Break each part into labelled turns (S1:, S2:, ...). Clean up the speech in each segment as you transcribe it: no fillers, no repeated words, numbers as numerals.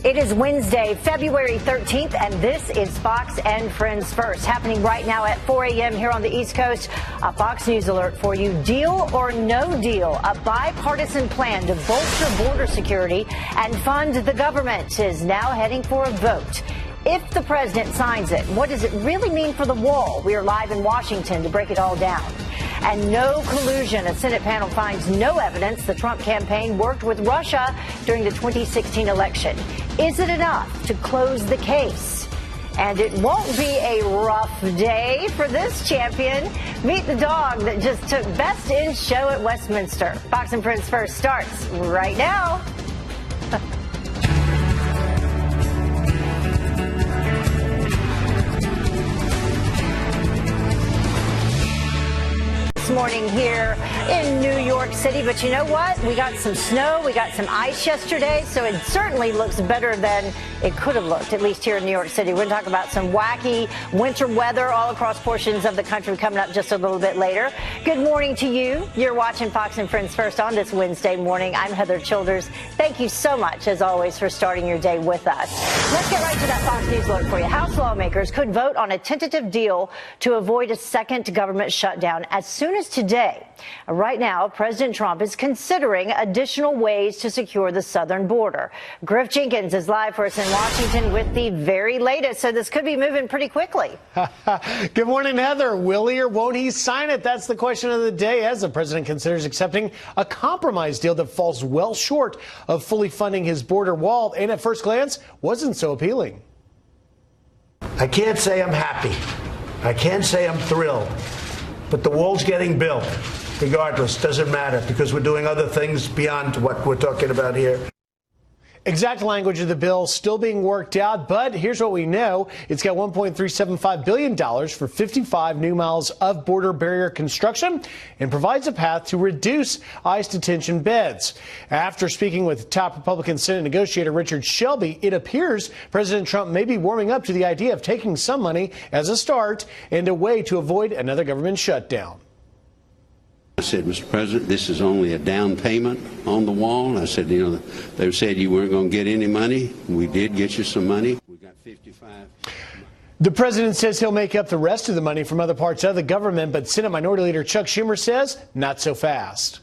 S1: It is Wednesday, February 13th, and this is Fox and Friends First, happening right now at 4 a.m. here on the East Coast. A Fox News alert for you. Deal or no deal, a bipartisan plan to bolster border security and fund the government is now heading for a vote. If the president signs it, what does it really mean for the wall? We are live in Washington to break it all down. And no collusion. A Senate panel finds no evidence the Trump campaign worked with Russia during the 2016 election. Is it enough to close the case? And it won't be a rough day for this champion. Meet the dog that just took Best in Show at Westminster. Fox and Friends First starts right now. Morning here in New York City, but you know what? We got some snow, we got some ice yesterday, so it certainly looks better than it could have looked, at least here in New York City. We're going to talk about some wacky winter weather all across portions of the country coming up just a little bit later. Good morning to you. You're watching Fox and Friends First on this Wednesday morning. I'm Heather Childers. Thank you so much, as always, for starting your day with us. Let's get right to that Fox News alert for you. House lawmakers could vote on a tentative deal to avoid a second government shutdown as soon as today. Right now, President Trump is considering additional ways to secure the southern border. Griff Jenkins is live for us in Washington with the very latest, so this could be moving pretty quickly.
S2: Good morning, Heather. Will he or won't he sign it? That's the question of the day as the president considers accepting a compromise deal that falls well short of fully funding his border wall and at first glance wasn't so appealing.
S3: I can't say I'm happy. I can't say I'm thrilled. But the wall's getting built, regardless. Doesn't matter, because we're doing other things beyond what we're talking about here.
S2: Exact language of the bill still being worked out, but here's what we know. It's got $1.375 billion for 55 new miles of border barrier construction and provides a path to reduce ICE detention beds. After speaking with top Republican Senate negotiator Richard Shelby, it appears President Trump may be warming up to the idea of taking some money as a start and a way to avoid another government shutdown.
S4: I said, Mr. President, this is only a down payment on the wall. I said, you know, they said you weren't going to get any money. We did get you some money. We got 55.
S2: The president says he'll make up the rest of the money from other parts of the government, but Senate Minority Leader Chuck Schumer says not so fast.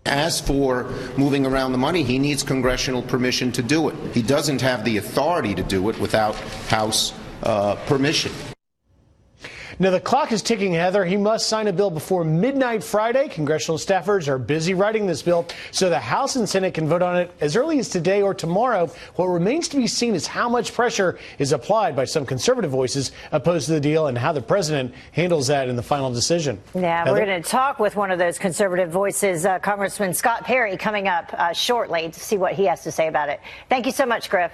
S5: As for moving around the money, he needs congressional permission to do it. He doesn't have the authority to do it without House permission.
S2: Now, the clock is ticking, Heather. He must sign a bill before midnight Friday. Congressional staffers are busy writing this bill so the House and Senate can vote on it as early as today or tomorrow. What remains to be seen is how much pressure is applied by some conservative voices opposed to the deal and how the president handles that in the final decision.
S1: Yeah,
S2: Heather?
S1: we're going to talk with one of those conservative voices, Congressman Scott Perry, coming up shortly to see what he has to say about it. Thank you so much, Griff.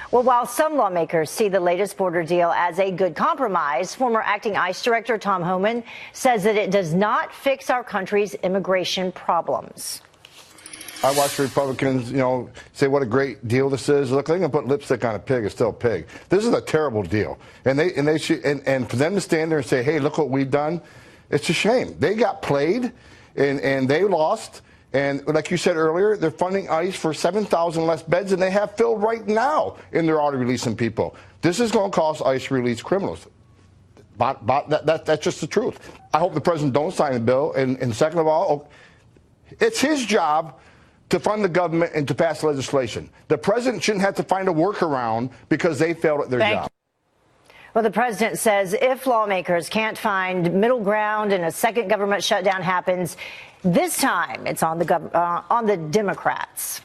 S1: Well, while some lawmakers see the latest border deal as a good compromise, former acting ICE Director Tom Homan says that it does not fix our country's immigration problems.
S6: I watch Republicans, say what a great deal this is. Look, they're going to put lipstick on a pig. It's still a pig. This is a terrible deal. And they should, and for them to stand there and say, hey, look what we've done, it's a shame. They got played and they lost. And like you said earlier, they're funding ICE for 7,000 less beds than they have filled right now, and they're already releasing people. This is going to cost ICE to release criminals. That's just the truth. I hope the president don't sign the bill. And second of all, it's his job to fund the government and to pass legislation. The president shouldn't have to find a workaround because they failed at their job.
S1: Well, the president says if lawmakers can't find middle ground and a second government shutdown happens, this time it's on the Democrats.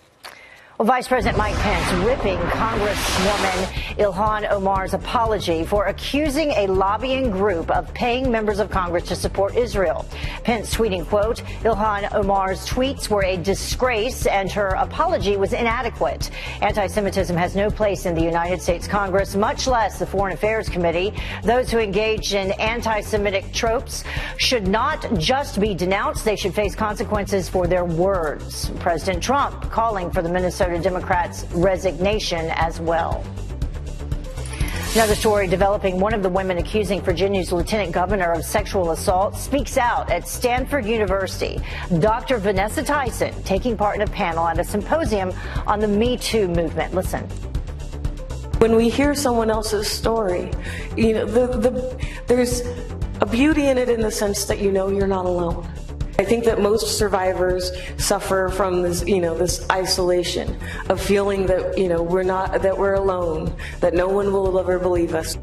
S1: Well, Vice President Mike Pence ripping Congresswoman Ilhan Omar's apology for accusing a lobbying group of paying members of Congress to support Israel. Pence tweeting, quote, Ilhan Omar's tweets were a disgrace and her apology was inadequate. Anti-Semitism has no place in the United States Congress, much less the Foreign Affairs Committee. Those who engage in anti-Semitic tropes should not just be denounced, they should face consequences for their words. President Trump calling for the Minnesota Democrats' resignation as well. Another story developing. One of the women accusing Virginia's lieutenant governor of sexual assault speaks out at Stanford University. Dr. Vanessa Tyson taking part in a panel at a symposium on the Me Too movement. Listen.
S7: When we hear someone else's story, you know, there's a beauty in it in the sense that you know you're not alone. I think that most survivors suffer from this, this isolation of feeling that, we're alone, that no one will ever believe us.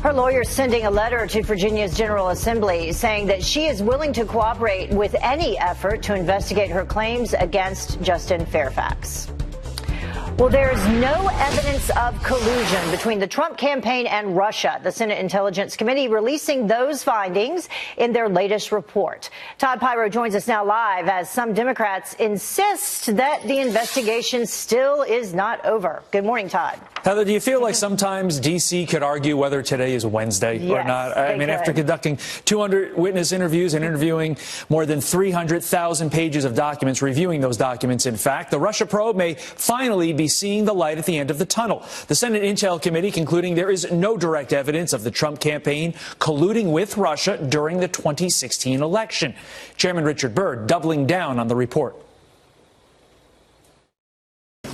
S1: Her lawyer sending a letter to Virginia's General Assembly saying that she is willing to cooperate with any effort to investigate her claims against Justin Fairfax. Well, there's no evidence of collusion between the Trump campaign and Russia. The Senate Intelligence Committee releasing those findings in their latest report. Todd Pyro joins us now live as some Democrats insist that the investigation still is not over. Good morning, Todd.
S8: Heather, do you feel like sometimes D.C. could argue whether today is Wednesday or not? I mean, after conducting 200 witness interviews and interviewing more than 300,000 pages of documents, reviewing those documents, in fact, the Russia probe may finally be seeing the light at the end of the tunnel. The Senate Intel Committee concluding there is no direct evidence of the Trump campaign colluding with Russia during the 2016 election. Chairman Richard Burr doubling down on the report.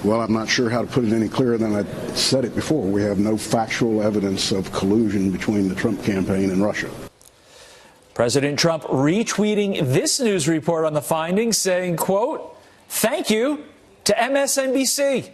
S9: Well, I'm not sure how to put it any clearer than I said it before. We have no factual evidence of collusion between the Trump campaign and Russia.
S8: President Trump retweeting this news report on the findings, saying, quote, "Thank you to MSNBC."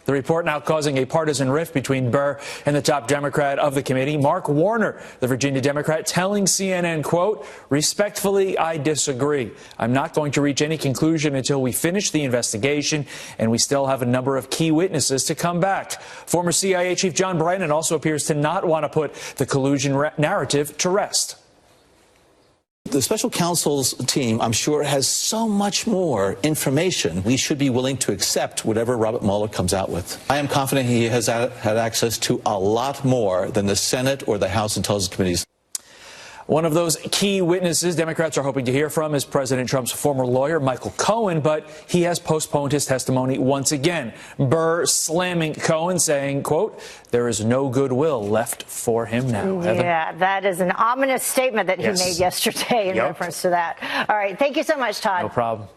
S8: The report now causing a partisan rift between Burr and the top Democrat of the committee, Mark Warner, the Virginia Democrat, telling CNN, quote, "Respectfully, I disagree. I'm not going to reach any conclusion until we finish the investigation, and we still have a number of key witnesses to come back." Former CIA Chief John Brennan also appears to not want to put the collusion narrative to rest.
S10: The special counsel's team, I'm sure, has so much more information. We should be willing to accept whatever Robert Mueller comes out with. I am confident he has had access to a lot more than the Senate or the House Intelligence Committees.
S8: One of those key witnesses Democrats are hoping to hear from is President Trump's former lawyer, Michael Cohen, but he has postponed his testimony once again. Burr slamming Cohen, saying, quote, "There is no goodwill left for him now."
S1: Yeah, that is an ominous statement that he made yesterday in reference to that. All right. Thank you so much, Todd.
S8: No problem.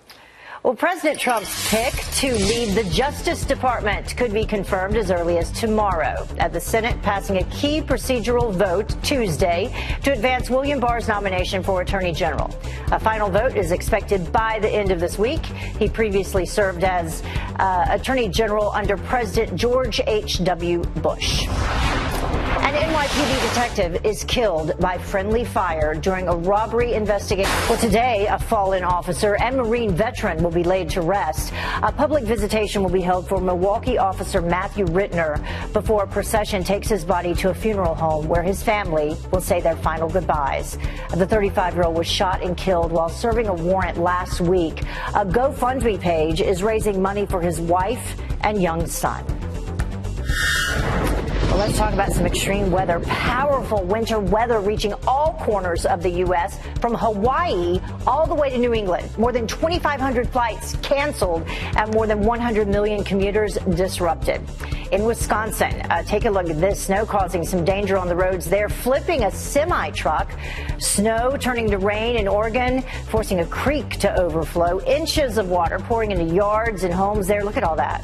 S1: Well, President Trump's pick to lead the Justice Department could be confirmed as early as tomorrow, at the Senate passing a key procedural vote Tuesday to advance William Barr's nomination for Attorney General. A final vote is expected by the end of this week. He previously served as Attorney General under President George H.W. Bush. An NYPD detective is killed by friendly fire during a robbery investigation. Well, today, a fallen officer and Marine veteran will be laid to rest. A public visitation will be held for Milwaukee officer Matthew Rittner before a procession takes his body to a funeral home where his family will say their final goodbyes. The 35-year-old was shot and killed while serving a warrant last week. A GoFundMe page is raising money for his wife and young son. Well, let's talk about some extreme weather. Powerful winter weather reaching all corners of the U.S., from Hawaii all the way to New England. More than 2,500 flights canceled and more than 100 million commuters disrupted. In Wisconsin, take a look at this. Snow causing some danger on the roads there, flipping a semi-truck. Snow turning to rain in Oregon, forcing a creek to overflow. Inches of water pouring into yards and homes there. Look at all that.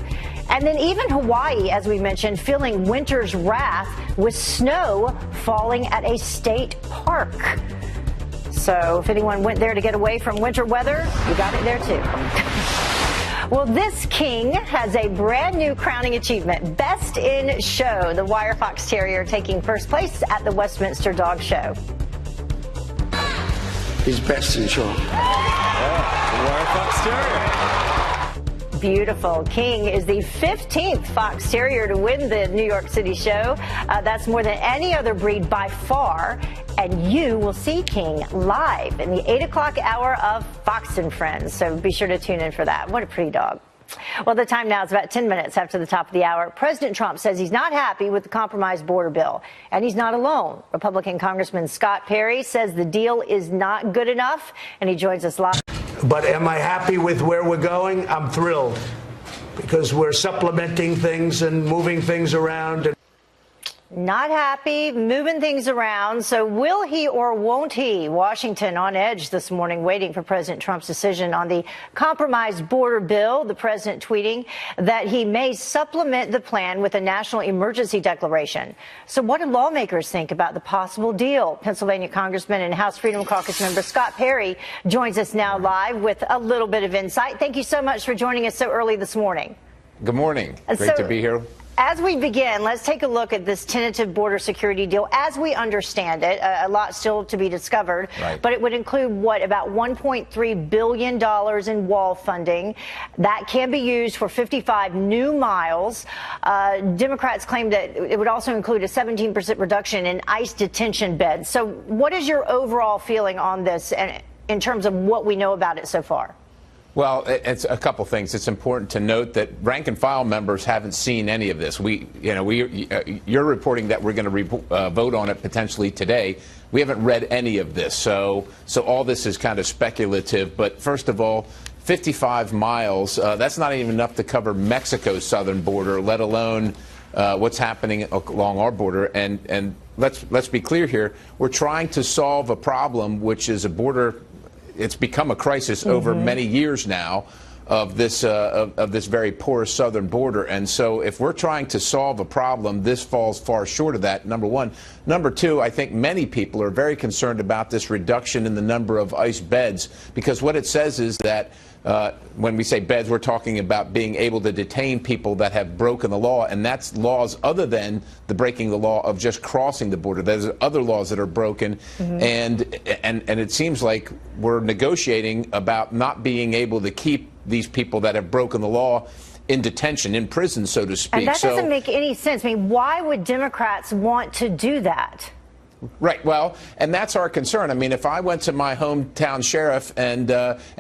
S1: And then even Hawaii, as we mentioned, feeling winter's wrath with snow falling at a state park. So if anyone went there to get away from winter weather, you got it there too. Well, this king has a brand new crowning achievement. Best in Show. The Wire Fox Terrier taking first place at the Westminster Dog Show.
S3: He's best in show.
S8: The Wire Fox Terrier.
S1: Beautiful. King is the 15th Fox Terrier to win the New York City show. That's more than any other breed by far. And you will see King live in the 8 o'clock hour of Fox and Friends. So be sure to tune in for that. What a pretty dog. Well, the time now is about 10 minutes after the top of the hour. President Trump says he's not happy with the compromised border bill, and he's not alone. Republican Congressman Scott Perry says the deal is not good enough, and he joins us live.
S3: But am I happy with where we're going? I'm thrilled, because we're supplementing things and moving things around.
S1: Not happy, moving things around. So will he or won't he? Washington on edge this morning, waiting for President Trump's decision on the compromised border bill. The president tweeting that he may supplement the plan with a national emergency declaration. So what do lawmakers think about the possible deal? Pennsylvania Congressman and House Freedom Caucus member Scott Perry joins us now live with a little bit of insight. Thank you so much for joining us so early this morning.
S11: Good morning. Great to be here.
S1: As we begin, let's take a look at this tentative border security deal. As we understand it, a lot still to be discovered, but it would include, what, about $1.3 billion in wall funding. That can be used for 55 new miles. Democrats claim that it would also include a 17% reduction in ICE detention beds. So what is your overall feeling on this in terms of what we know about it so far?
S11: Well, it's a couple things. It's important to note that rank and file members haven't seen any of this. You're reporting that we're going to vote on it potentially today. We haven't read any of this, so all this is kind of speculative. But first of all, 55 miles, that's not even enough to cover Mexico's southern border, let alone what's happening along our border. And let's be clear here. We're trying to solve a problem, which is a border. It's become a crisis over many years now of this very porous southern border. And so if we're trying to solve a problem, this falls far short of that, number one. Number two, I think many people are very concerned about this reduction in the number of ICE beds, because what it says is that when we say beds, we're talking about being able to detain people that have broken the law, and that's laws other than the breaking the law of just crossing the border. There's other laws that are broken, and it seems like we're negotiating about not being able to keep these people that have broken the law in detention, in prison, so to speak.
S1: And that doesn't make any sense. I mean, why would Democrats want to do that?
S11: Right. Well, and that's our concern. I mean, if I went to my hometown sheriff and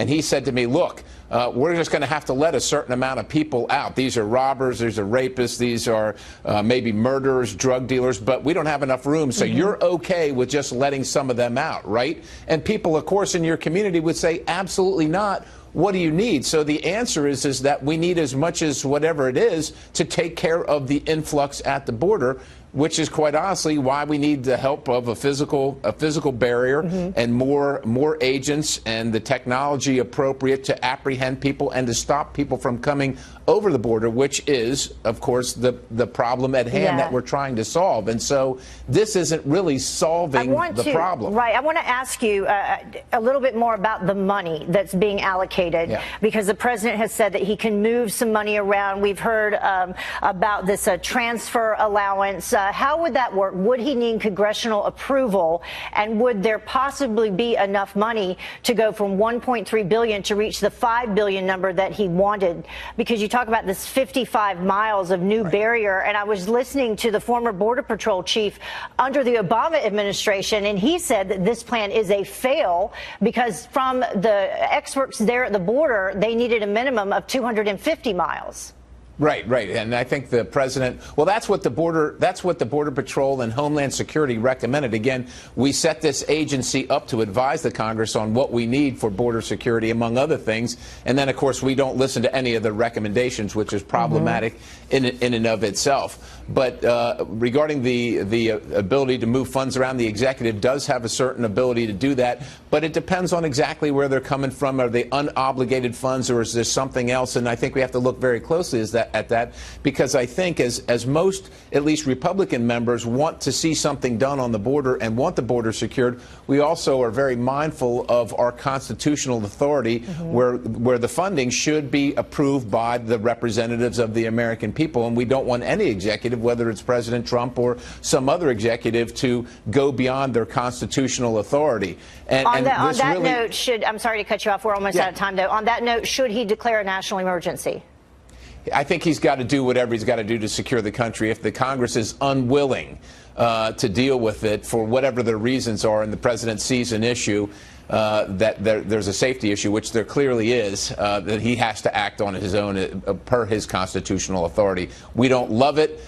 S11: he said to me, look, we're just going to have to let a certain amount of people out. These are robbers, these are rapists, these are maybe murderers, drug dealers, but we don't have enough room. So you're okay with just letting some of them out, right? And people, of course, in your community would say, absolutely not. What do you need? So the answer is that we need as much as whatever it is to take care of the influx at the border, which is quite honestly why we need the help of a physical barrier and more agents and the technology appropriate to apprehend people and to stop people from coming over the border, which is, of course, the problem at hand that we're trying to solve. And so this isn't really solving the problem.
S1: Right. I want to ask you a little bit more about the money that's being allocated, because the president has said that he can move some money around. We've heard about this transfer allowance. How would that work? Would he need congressional approval? And would there possibly be enough money to go from $1.3 billion to reach the $5 billion number that he wanted? Because you talk about this 55 miles of new barrier, and I was listening to the former Border Patrol chief under the Obama administration, and he said that this plan is a fail because from the experts there at the border, they needed a minimum of 250 miles.
S11: Right. And I think the president, well, that's what the Border Patrol and Homeland Security recommended. Again, we set this agency up to advise the Congress on what we need for border security, among other things. And then, of course, we don't listen to any of the recommendations, which is problematic in and of itself. But regarding the ability to move funds around, the executive does have a certain ability to do that. But it depends on exactly where they're coming from. Are they unobligated funds, or is there something else? And I think we have to look very closely at that, because I think as most, at least Republican members, want to see something done on the border and want the border secured, we also are very mindful of our constitutional authority, where the funding should be approved by the representatives of the American people. And we don't want any executive, whether it's President Trump or some other executive, to go beyond their constitutional authority.
S1: On that note, I'm sorry to cut you off. We're almost out of time, though. On that note, should he declare a national emergency?
S11: I think he's got to do whatever he's got to do to secure the country. If the Congress is unwilling to deal with it for whatever the reasons are, and the president sees an issue, that there's a safety issue, which there clearly is, that he has to act on his own per his constitutional authority. We don't love it.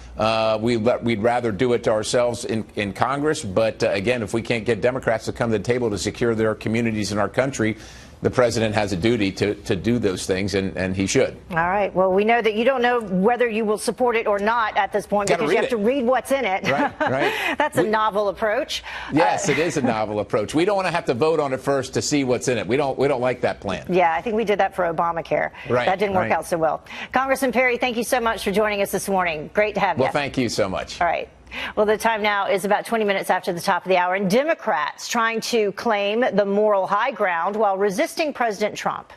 S11: We'd rather do it to ourselves in Congress. But again, if we can't get Democrats to come to the table to secure their communities in our country, the president has a duty to do those things, and he should.
S1: All right. Well, we know that you don't know whether you will support it or not at this point because you have to read what's in it.
S11: Right.
S1: That's a novel approach.
S11: Yes, it is a novel approach. We don't want to have to vote on it first to see what's in it. We don't like that plan.
S1: Yeah, I think we did that for Obamacare.
S11: Right.
S1: That didn't work out so well. Congressman Perry, thank you so much for joining us this morning. Great to have you.
S11: Well, thank you so much.
S1: All right. Well, the time now is about 20 minutes after the top of the hour, and Democrats trying to claim the moral high ground while resisting President Trump.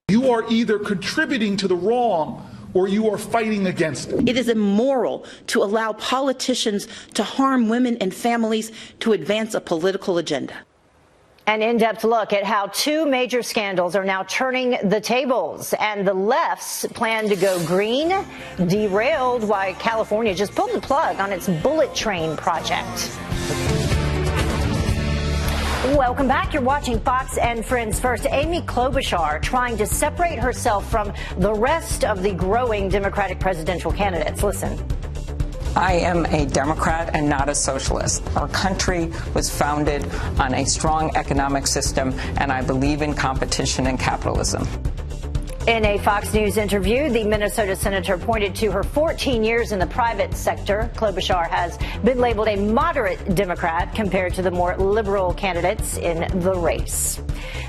S12: You are either contributing to the wrong or you are fighting against it.
S13: It is immoral to allow politicians to harm women and families to advance a political agenda.
S1: An in-depth look at how two major scandals are now turning the tables, and the left's plan to go green derailed while California just pulled the plug on its bullet train project. Welcome back. You're watching Fox and Friends First. Amy Klobuchar trying to separate herself from the rest of the growing Democratic presidential candidates. Listen.
S14: I am a Democrat and not a socialist. Our country was founded on a strong economic system, and I believe in competition and capitalism.
S1: In a Fox News interview, the Minnesota senator pointed to her 14 years in the private sector. Klobuchar has been labeled a moderate Democrat compared to the more liberal candidates in the race.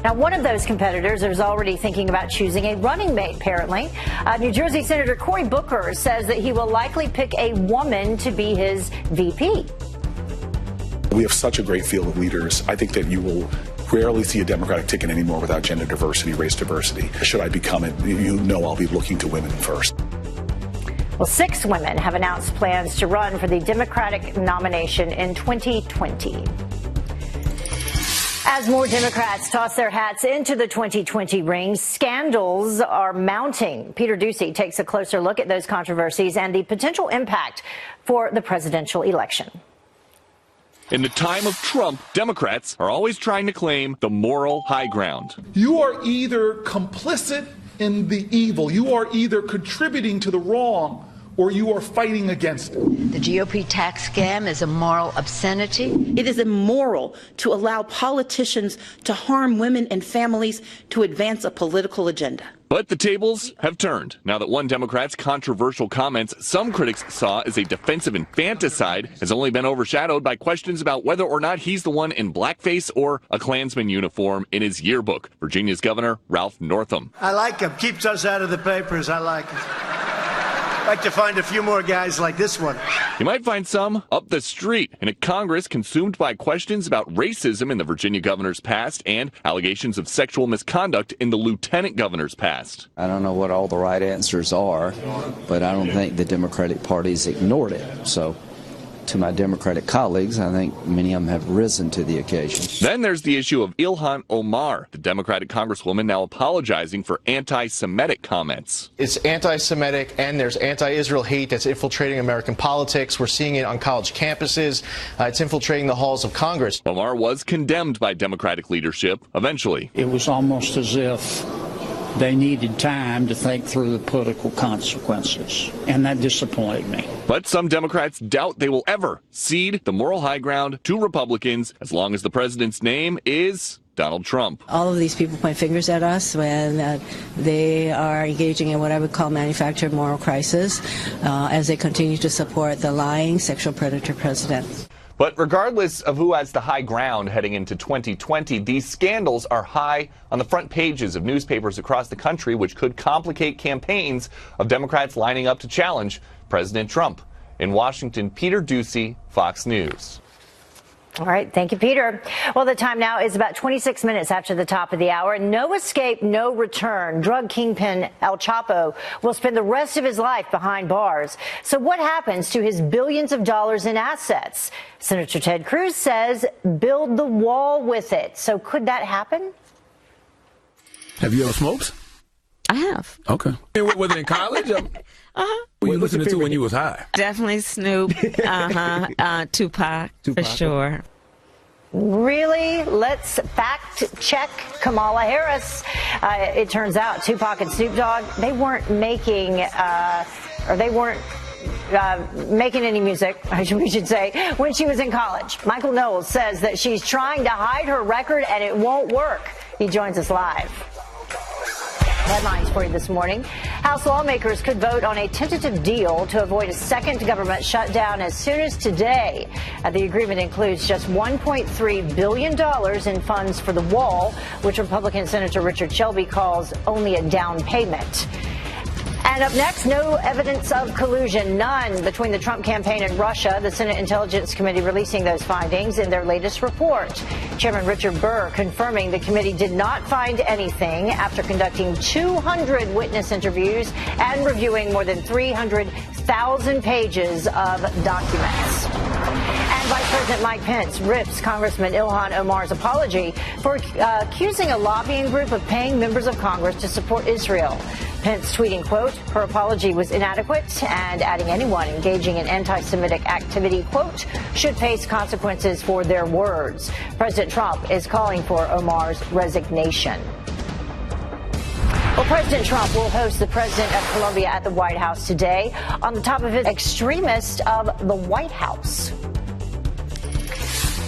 S1: Now, one of those competitors is already thinking about choosing a running mate, apparently. New Jersey Senator Cory Booker says that he will likely pick a woman to be his VP.
S15: We have such a great field of leaders. I think that you will rarely see a Democratic ticket anymore without gender diversity, race diversity. Should I become it, you know I'll be looking to women first.
S1: Well, 6 women have announced plans to run for the Democratic nomination in 2020. As more Democrats toss their hats into the 2020 ring, scandals are mounting. Peter Doocy takes a closer look at those controversies and the potential impact for the presidential election.
S16: In the time of Trump, Democrats are always trying to claim the moral high ground.
S12: You are either complicit in the evil, you are either contributing to the wrong, or you are fighting against it.
S17: The GOP tax scam is a moral obscenity.
S13: It is immoral to allow politicians to harm women and families to advance a political agenda.
S16: But the tables have turned now that one Democrat's controversial comments some critics saw as a defensive infanticide has only been overshadowed by questions about whether or not he's the one in blackface or a Klansman uniform in his yearbook. Virginia's Governor Ralph Northam.
S3: I like him. Keeps us out of the papers. I like it. I'd like to find a few more guys like this one.
S16: You might find some up the street in a Congress consumed by questions about racism in the Virginia governor's past and allegations of sexual misconduct in the lieutenant governor's past.
S18: I don't know what all the right answers are, but I don't think the Democratic Party's ignored it. So, to my Democratic colleagues, I think many of them have risen to the occasion.
S16: Then there's the issue of Ilhan Omar, the Democratic congresswoman now apologizing for anti-Semitic comments.
S19: It's anti-Semitic and there's anti-Israel hate that's infiltrating American politics. We're seeing it on college campuses. It's infiltrating the halls of Congress.
S16: Omar was condemned by Democratic leadership eventually.
S20: It was almost as if they needed time to think through the political consequences, and that disappointed me.
S16: But some Democrats doubt they will ever cede the moral high ground to Republicans as long as the president's name is Donald Trump.
S21: All of these people point fingers at us when they are engaging in what I would call manufactured moral crisis as they continue to support the lying sexual predator president.
S11: But regardless of who has the high ground heading into 2020, these scandals are high on the front pages of newspapers across the country, which could complicate campaigns of Democrats lining up to challenge President Trump. In Washington, Peter Doocy, Fox News.
S1: All right. Thank you, Peter. Well, the time now is about 26 minutes after the top of the hour. No escape, no return. Drug kingpin El Chapo will spend the rest of his life behind bars. So what happens to his billions of dollars in assets? Senator Ted Cruz says build the wall with it. So could that happen?
S22: Have you ever smoked?
S23: I have.
S22: Okay. Was it in college?
S23: Uh-huh.
S22: What were you listening to when you was high?
S23: Definitely Snoop, Tupac, for sure.
S1: Really? Let's fact check Kamala Harris. It turns out Tupac and Snoop Dogg, they weren't making any music, we should say, when she was in college. Michael Knowles says that she's trying to hide her record and it won't work. He joins us live. Headlines for you this morning. House lawmakers could vote on a tentative deal to avoid a second government shutdown as soon as today. The agreement includes just $1.3 billion in funds for the wall, which Republican Senator Richard Shelby calls only a down payment. And up next, no evidence of collusion, none, between the Trump campaign and Russia. The Senate Intelligence Committee releasing those findings in their latest report. Chairman Richard Burr confirming the committee did not find anything after conducting 200 witness interviews and reviewing more than 300,000 pages of documents. And Vice President Mike Pence rips Congressman Ilhan Omar's apology for accusing a lobbying group of paying members of Congress to support Israel. Pence tweeting, quote, her apology was inadequate, and adding anyone engaging in anti-Semitic activity, quote, should face consequences for their words. President Trump is calling for Omar's resignation. Well, President Trump will host the president of Colombia at the White House today on the top of his extremist of the White House.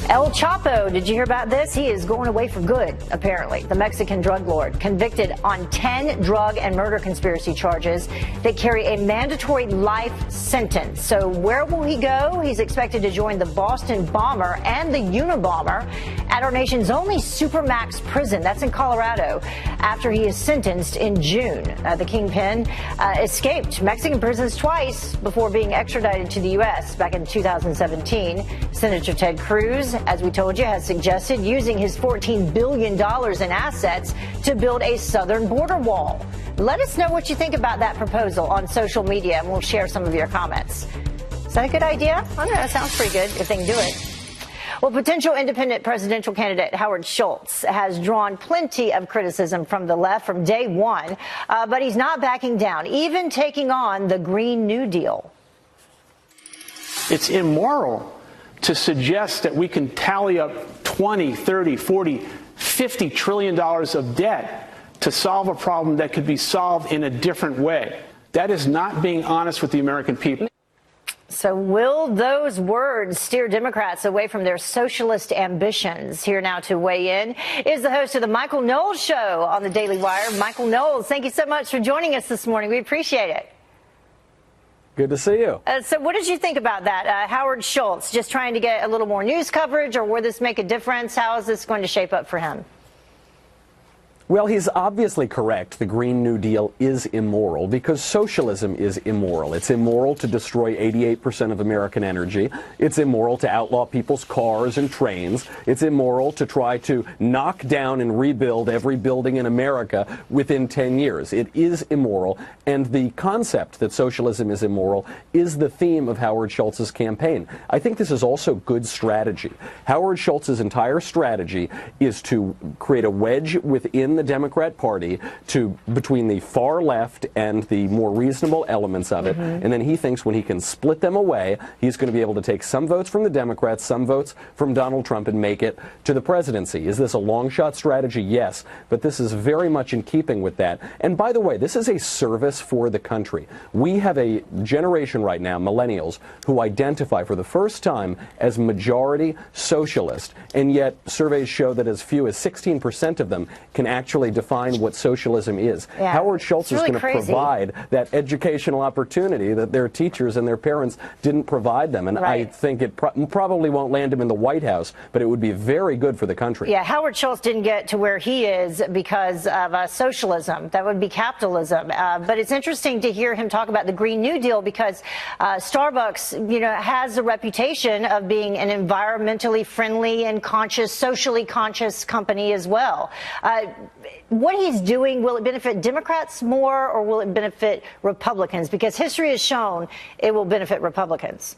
S1: El Chapo, did you hear about this? He is going away for good, apparently. The Mexican drug lord convicted on 10 drug and murder conspiracy charges that carry a mandatory life sentence. So where will he go? He's expected to join the Boston bomber and the Unabomber at our nation's only Supermax prison. That's in Colorado after he is sentenced in June. The kingpin escaped Mexican prisons twice before being extradited to the U.S. back in 2017. Senator Ted Cruz, as we told you, has suggested using his $14 billion in assets to build a southern border wall. Let us know what you think about that proposal on social media, and we'll share some of your comments. Is that a good idea? I don't know. It sounds pretty good if they can do it. Well, potential independent presidential candidate Howard Schultz has drawn plenty of criticism from the left from day one, but he's not backing down, even taking on the Green New Deal.
S2: It's immoral to suggest that we can tally up 20, 30, 40, $50 trillion of debt to solve a problem that could be solved in a different way. That is not being honest with the American people.
S1: So will those words steer Democrats away from their socialist ambitions? Here now to weigh in is the host of the Michael Knowles Show on the Daily Wire. Michael Knowles, thank you so much for joining us this morning. We appreciate it.
S4: Good to see you.
S1: So what did you think about that? Howard Schultz, just trying to get a little more news coverage, or will this make a difference? How is this going to shape up for him?
S4: Well, he's obviously correct. The Green New Deal is immoral because socialism is immoral. It's immoral to destroy 88% of American energy. It's immoral to outlaw people's cars and trains. It's immoral to try to knock down and rebuild every building in America within 10 years. It is immoral. And the concept that socialism is immoral is the theme of Howard Schultz's campaign. I think this is also good strategy. Howard Schultz's entire strategy is to create a wedge within the Democrat Party between the far left and the more reasonable elements of it. And then he thinks when he can split them away, he's going to be able to take some votes from the Democrats, some votes from Donald Trump, and make it to the presidency. Is this a long shot strategy? Yes. But this is very much in keeping with that. And by the way, this is a service for the country. We have a generation right now, millennials, who identify for the first time as majority socialist. And yet surveys show that as few as 16% of them can actually define what socialism is. Yeah. Howard Schultz is going to provide that educational opportunity that their teachers and their parents didn't provide them. And I think it probably won't land him in the White House, but it would be very good for the country.
S1: Yeah, Howard Schultz didn't get to where he is because of socialism. That would be capitalism. But it's interesting to hear him talk about the Green New Deal because Starbucks, has a reputation of being an environmentally friendly and conscious, socially conscious company as well. What he's doing, will it benefit Democrats more or will it benefit Republicans? Because history has shown it will benefit Republicans.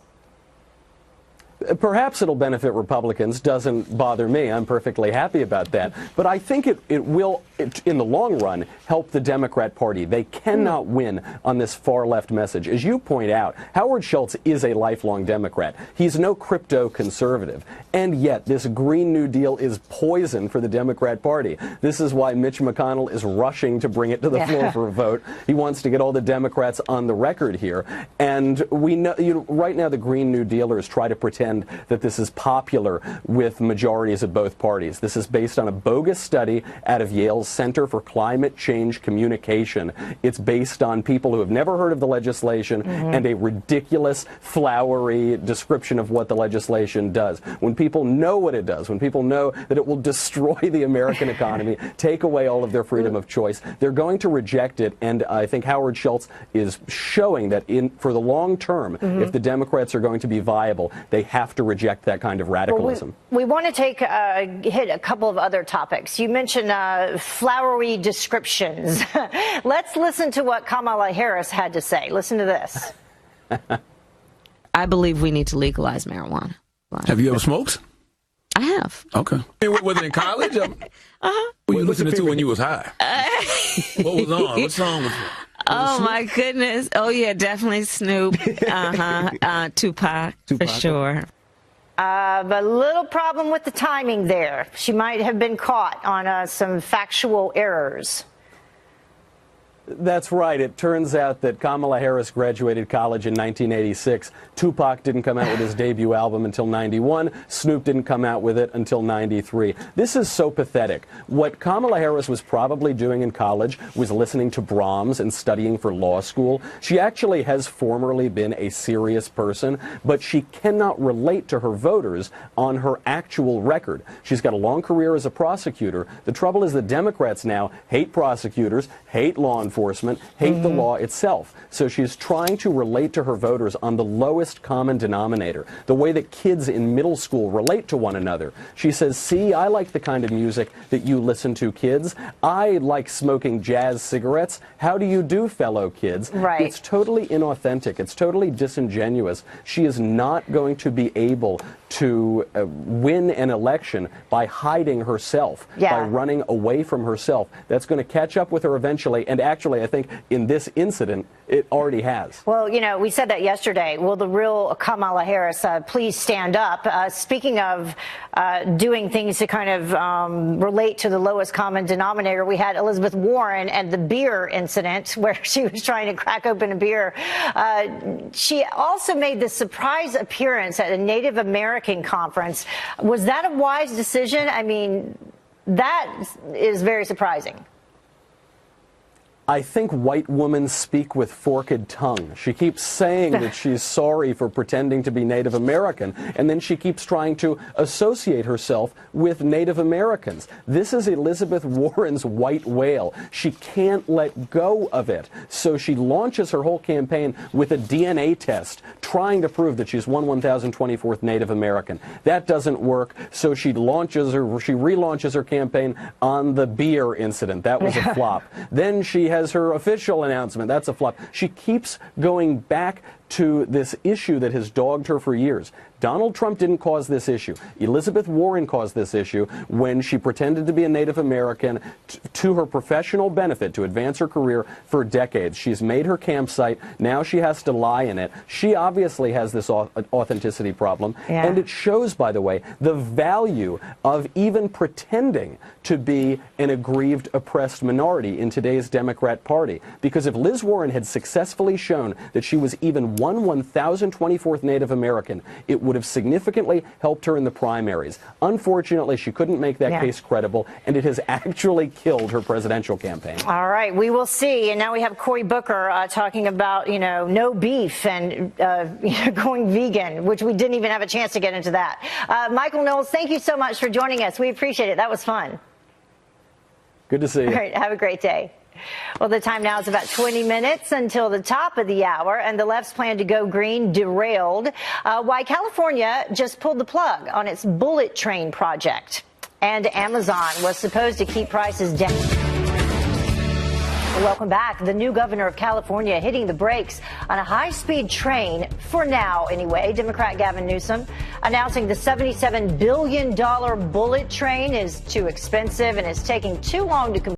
S4: Perhaps it'll benefit Republicans. Doesn't bother me. I'm perfectly happy about that. But I think it will, in the long run, help the Democrat Party. They cannot win on this far-left message. As you point out, Howard Schultz is a lifelong Democrat. He's no crypto conservative. And yet, this Green New Deal is poison for the Democrat Party. This is why Mitch McConnell is rushing to bring it to the floor for a vote. He wants to get all the Democrats on the record here. And we know, right now, the Green New Dealers try to pretend pretend that this is popular with majorities of both parties. This is based on a bogus study out of Yale's Center for Climate Change Communication. It's based on people who have never heard of the legislation and a ridiculous, flowery description of what the legislation does. When people know what it does, when people know that it will destroy the American economy, take away all of their freedom of choice, they're going to reject it. And I think Howard Schultz is showing that for the long term, if the Democrats are going to be viable, they have to reject that kind of radicalism.
S1: Well, we want to hit a couple of other topics. You mentioned flowery descriptions. Let's listen to what Kamala Harris had to say. Listen to this.
S23: I believe we need to legalize marijuana.
S22: Have you ever smoked?
S23: I have.
S22: Okay. Was it in college? What were you listening to when you was high? What was on? What song was it?
S23: Oh, my goodness. Oh, yeah, definitely Snoop. Tupac, for sure.
S1: But a little problem with the timing there. She might have been caught on some factual errors.
S4: That's right. It turns out that Kamala Harris graduated college in 1986. Tupac didn't come out with his debut album until 91. Snoop didn't come out with it until 93. This is so pathetic. What Kamala Harris was probably doing in college was listening to Brahms and studying for law school. She actually has formerly been a serious person, but she cannot relate to her voters on her actual record. She's got a long career as a prosecutor. The trouble is the Democrats now hate prosecutors, hate law enforcement, hate the law itself. So she's trying to relate to her voters on the lowest common denominator, the way that kids in middle school relate to one another. She says, see, I like the kind of music that you listen to, kids. I like smoking jazz cigarettes. How do you do, fellow kids?
S1: Right.
S4: It's totally inauthentic. It's totally disingenuous. She is not going to be able to win an election by hiding herself, by running away from herself. That's going to catch up with her eventually, and actually, I think in this incident, it already has.
S1: Well, you know, we said that yesterday. Will the real Kamala Harris please stand up? Speaking of doing things to kind of relate to the lowest common denominator, we had Elizabeth Warren and the beer incident where she was trying to crack open a beer. She also made the surprise appearance at a Native American conference. Was that a wise decision? I mean, that is very surprising.
S4: I think white women speak with forked tongue. She keeps saying that she's sorry for pretending to be Native American, and then she keeps trying to associate herself with Native Americans. This is Elizabeth Warren's white whale. She can't let go of it. So she launches her whole campaign with a DNA test, trying to prove that she's 1024th Native American. That doesn't work, so she relaunches her campaign on the beer incident. That was a flop. Then she has her official announcement. That's a flop. She keeps going back to this issue that has dogged her for years. Donald Trump didn't cause this issue. Elizabeth Warren caused this issue when she pretended to be a Native American to her professional benefit to advance her career for decades. She's made her campsite. Now she has to lie in it. She obviously has this authenticity problem.
S1: Yeah.
S4: And it shows, by the way, the value of even pretending to be an aggrieved, oppressed minority in today's Democrat Party. Because if Liz Warren had successfully shown that she was even 1024th Native American, it would have significantly helped her in the primaries. Unfortunately, she couldn't make that case credible, and it has actually killed her presidential campaign.
S1: All right, we will see. And now we have Cory Booker talking about, you know, no beef and going vegan, which we didn't even have a chance to get into that. Michael Knowles, thank you so much for joining us. We appreciate it. That was fun.
S4: Good to see you.
S1: All right, have a great day. Well, the time now is about 20 minutes until the top of the hour, and the left's plan to go green derailed. Why California just pulled the plug on its bullet train project. And Amazon was supposed to keep prices down. Welcome back. The new governor of California hitting the brakes on a high-speed train, for now anyway. Democrat Gavin Newsom announcing the $77 billion bullet train is too expensive and is taking too long to complete.